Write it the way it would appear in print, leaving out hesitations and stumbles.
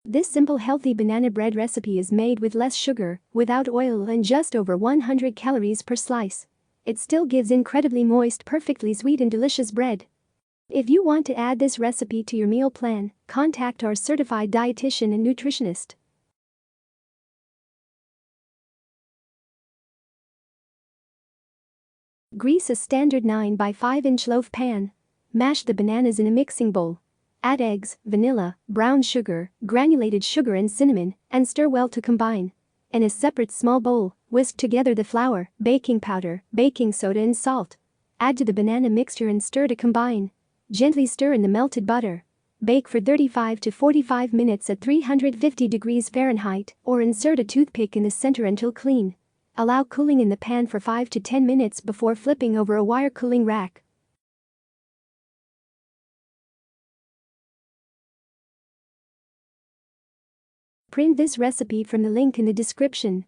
This simple healthy banana bread recipe is made with less sugar, without oil and just over 100 calories per slice. It still gives incredibly moist, perfectly sweet and delicious bread. If you want to add this recipe to your meal plan, contact our certified dietitian and nutritionist. Grease a standard 9 by 5 inch loaf pan. Mash the bananas in a mixing bowl. Add eggs, vanilla, brown sugar, granulated sugar and cinnamon, and stir well to combine. In a separate small bowl, whisk together the flour, baking powder, baking soda and salt. Add to the banana mixture and stir to combine. Gently stir in the melted butter. Bake for 35 to 45 minutes at 350 degrees Fahrenheit, or insert a toothpick in the center until clean. Allow cooling in the pan for 5 to 10 minutes before flipping over a wire cooling rack. Print this recipe from the link in the description.